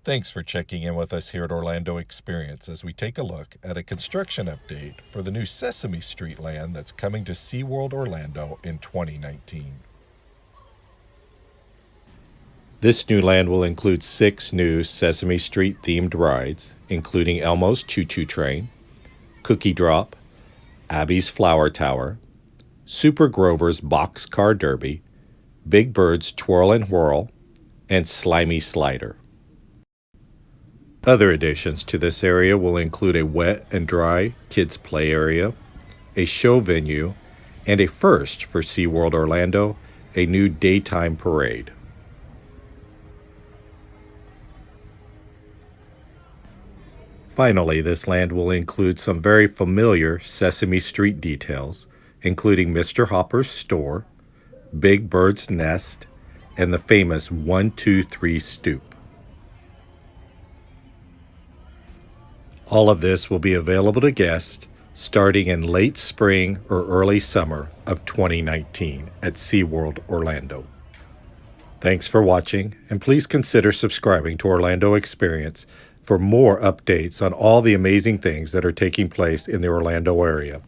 Thanks for checking in with us here at Orlando Experience as we take a look at a construction update for the new Sesame Street Land that's coming to SeaWorld Orlando in 2019. This new land will include 6 new Sesame Street themed rides, including Elmo's Choo Choo Train, Cookie Drop, Abby's Flower Tower, Super Grover's Boxcar Derby, Big Bird's Twirl and Whirl, and Slimy Slider. Other additions to this area will include a wet and dry kids play area, a show venue, and a first for SeaWorld Orlando, a new daytime parade. Finally, this land will include some very familiar Sesame Street details, including Mr. Hopper's store, Big Bird's nest, and the famous 1-2-3 stoop. All of this will be available to guests starting in late spring or early summer of 2019 at SeaWorld Orlando. Thanks for watching, and please consider subscribing to Orlando Experience for more updates on all the amazing things that are taking place in the Orlando area.